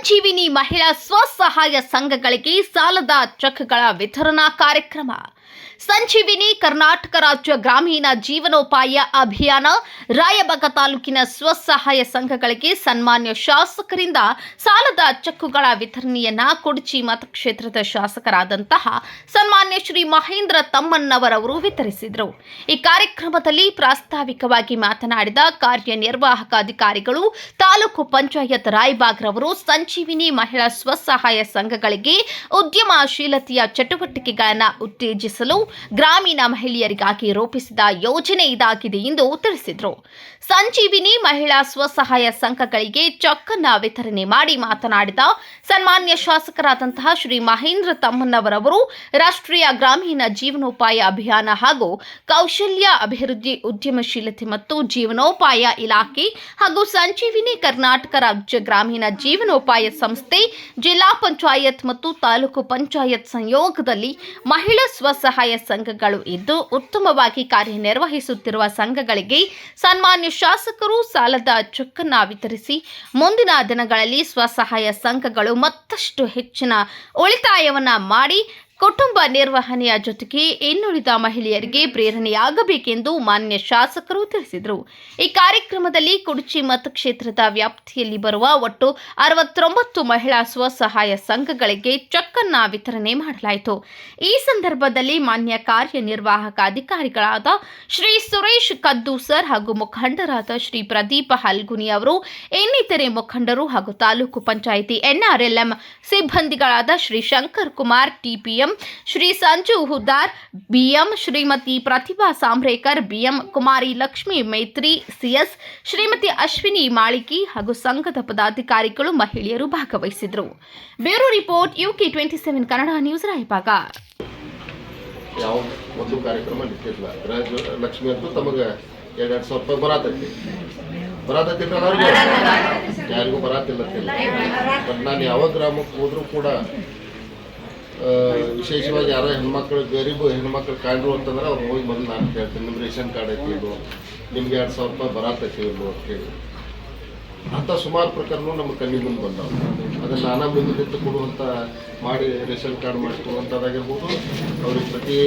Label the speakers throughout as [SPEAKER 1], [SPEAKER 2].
[SPEAKER 1] ಸಂಜೀವಿನಿ ಮಹಿಳಾ ಸ್ವಸಹಾಯ ಸಂಘಗಳಿಗೆ ಸಾಲದ ಚೆಕ್ಗಳ ವಿತರಣಾ ಕಾರ್ಯಕ್ರಮ. ಸಂಜೀವಿನಿ ಕರ್ನಾಟಕ ರಾಜ್ಯ ಗ್ರಾಮೀಣ ಜೀವನೋಪಾಯ ಅಭಿಯಾನ ರಾಯಬಾಗ ತಾಲೂಕಿನ ಸ್ವಸಹಾಯ ಸಂಘಗಳಿಗೆ ಸನ್ಮಾನ್ಯ ಶಾಸಕರಿಂದ ಸಾಲದ ಚೆಕ್ಕುಗಳ ವಿತರಣೆಯನ್ನ ಕುಡಚಿ ಮತಕ್ಷೇತ್ರದ ಶಾಸಕರಾದಂತಹ ಸನ್ಮಾನ್ಯ ಶ್ರೀ ಮಹೇಂದ್ರ ತಮ್ಮಣ್ಣವರವರು ವಿತರಿಸಿದರು. ಈ ಕಾರ್ಯಕ್ರಮದಲ್ಲಿ ಪ್ರಾಸ್ತಾವಿಕವಾಗಿ ಮಾತನಾಡಿದ ಕಾರ್ಯನಿರ್ವಾಹಕ ಅಧಿಕಾರಿಗಳು ತಾಲೂಕು ಪಂಚಾಯತ್ ರಾಯಬಾಗ್ರವರು ಸಂಜೀವಿನಿ ಮಹಿಳಾ ಸ್ವಸಹಾಯ ಸಂಘಗಳಿಗೆ ಉದ್ಯಮಶೀಲತೆಯ ಚಟುವಟಿಕೆಗಳನ್ನು ಉತ್ತೇಜಿಸಲು ಗ್ರಾಮೀಣ ಮಹಿಳೆಯರಿಗಾಗಿ ರೂಪಿಸಿದ ಯೋಜನೆ ಇದಾಗಿದೆ ಎಂದು ತಿಳಿಸಿದರು. ಸಂಜೀವಿನಿ ಮಹಿಳಾ ಸ್ವಸಹಾಯ ಸಂಘಗಳಿಗೆ ಚೆಕ್ ಅನ್ನು ವಿತರಣೆ ಮಾಡಿ ಮಾತನಾಡಿದ ಸನ್ಮಾನ್ಯ ಶಾಸಕರಾದಂತಹ ಶ್ರೀ ಮಹೇಂದ್ರ ತಮ್ಮಣ್ಣವರವರು ರಾಷ್ಟ್ರೀಯ ಗ್ರಾಮೀಣ ಜೀವನೋಪಾಯ ಅಭಿಯಾನ ಹಾಗೂ ಕೌಶಲ್ಯ ಅಭಿವೃದ್ಧಿ ಉದ್ಯಮಶೀಲತೆ ಮತ್ತು ಜೀವನೋಪಾಯ ಇಲಾಖೆ ಹಾಗೂ ಸಂಜೀವಿನಿ ಕರ್ನಾಟಕ ರಾಜ್ಯ ಗ್ರಾಮೀಣ ಜೀವನೋಪಾಯ ಸಂಸ್ಥೆ ಜಿಲ್ಲಾ ಪಂಚಾಯತ್ ಮತ್ತು ತಾಲೂಕು ಪಂಚಾಯತ್ ಸಂಯೋಗದಲ್ಲಿ ಮಹಿಳಾ ಸ್ವಸಹಾಯ ಸಂಘಗಳು ಇದ್ದು ಉತ್ತಮವಾಗಿ ಕಾರ್ಯನಿರ್ವಹಿಸುತ್ತಿರುವ ಸಂಘಗಳಿಗೆ ಸನ್ಮಾನ್ಯ ಶಾಸಕರು ಸಾಲದ ಚೆಕ್ ಅನ್ನು ವಿತರಿಸಿ ಮುಂದಿನ ದಿನಗಳಲ್ಲಿ ಸ್ವಸಹಾಯ ಸಂಘಗಳು ಮತ್ತಷ್ಟು ಹೆಚ್ಚಿನ ಉಳಿತಾಯವನ್ನ ಮಾಡಿ ಕುಟುಂಬ ನಿರ್ವಹಣೆಯ ಜೊತೆಗೆ ಇನ್ನುಳಿದ ಮಹಿಳೆಯರಿಗೆ ಪ್ರೇರಣೆಯಾಗಬೇಕೆಂದು ಮಾನ್ಯ ಶಾಸಕರು ತಿಳಿಸಿದರು. ಈ ಕಾರ್ಯಕ್ರಮದಲ್ಲಿ ಕುಡಚಿ ಮತಕ್ಷೇತ್ರದ ವ್ಯಾಪ್ತಿಯಲ್ಲಿ ಬರುವ ಒಟ್ಟು 69 ಮಹಿಳಾ ಸ್ವಸಹಾಯ ಸಂಘಗಳಿಗೆ ಚೆಕ್ ಅನ್ನು ವಿತರಣೆ ಮಾಡಲಾಯಿತು. ಈ ಸಂದರ್ಭದಲ್ಲಿ ಮಾನ್ಯ ಕಾರ್ಯನಿರ್ವಾಹಕ ಅಧಿಕಾರಿಗಳಾದ ಶ್ರೀ ಸುರೇಶ್ ಕದ್ದು ಸರ್ ಹಾಗೂ ಮುಖಂಡರಾದ ಶ್ರೀ ಪ್ರದೀಪ ಹಲ್ಗುನಿ ಅವರು, ಇನ್ನಿತರೆ ಮುಖಂಡರು ಹಾಗೂ taluk panchayat NRLM ಸಿಬ್ಬಂದಿಗಳಾದ Shri Shankar Kumar TPM, Shri Sanju Huddar BM, Shrimati ಪ್ರತಿಭಾ ಸಾಂಬ್ರೇಕರ್ BM, ಕುಮಾರಿ ಲಕ್ಷ್ಮಿ ಮೈತ್ರಿ CS, ಶ್ರೀಮತಿ ಅಶ್ವಿನಿ ಮಾಳಿಕಿ ಹಾಗೂ ಸಂಘದ ಪದಾಧಿಕಾರಿಗಳು ಮಹಿಳೆಯರು ಭಾಗವಹಿಸಿದರು. Bureau report UK27 Kannada news Raibag.
[SPEAKER 2] ಯಾವ ಒಂದು ಕಾರ್ಯಕ್ರಮ ನಿಂತಿಲ್ಲ. ಲಕ್ಷ್ಮಿ ಅಂತೂ ತಮಗೆ 2,000 ರೂಪಾಯಿ ಬರತೈತಿ ಯಾರಿಗೂ ಬರತ್ತಿಲ್ಲ. ಬಟ್ ನಾನು ಯಾವ ಗ್ರಾಮಕ್ಕೆ ಹೋದ್ರೂ ಕೂಡ ವಿಶೇಷವಾಗಿ ಯಾರೋ ಹೆಣ್ಮಕ್ಳು ಗರೀಬು ಹೆಣ್ಮಕ್ಳು ಕಾಂಡ್ರು ಅಂತಂದ್ರೆ ಅವ್ರು ಹೋಗಿ ಬಂದು ನಾನು ಕೇಳ್ತೀನಿ, ನಿಮ್ಮ ರೇಷನ್ ಕಾರ್ಡ್ ಐತಿ ಇದು, ನಿಮ್ಗೆ 2,000 ರೂಪಾಯಿ ಬರತೈತಿ ಇಲ್ಲು ಅಂತ ಹೇಳಿ. ಅಂಥ ಸುಮಾರು ಪ್ರಕರಣ ನಮ್ಮ ಕಣ್ಣಿ ಮುಂದೆ ಬಂದವು. ಅದನ್ನು ನಾನಾ ಮುಂದೆ ನಿಂತು ಕೊಡುವಂಥ ಮಾಡಿ ರೇಷನ್ ಕಾರ್ಡ್ ಮಾಡಿಕೊಡುವಂಥದ್ದಾಗಿರ್ಬೋದು, ಅವ್ರಿಗೆ ಪ್ರತಿ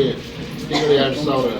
[SPEAKER 2] ತಿಂಗಳು 2,000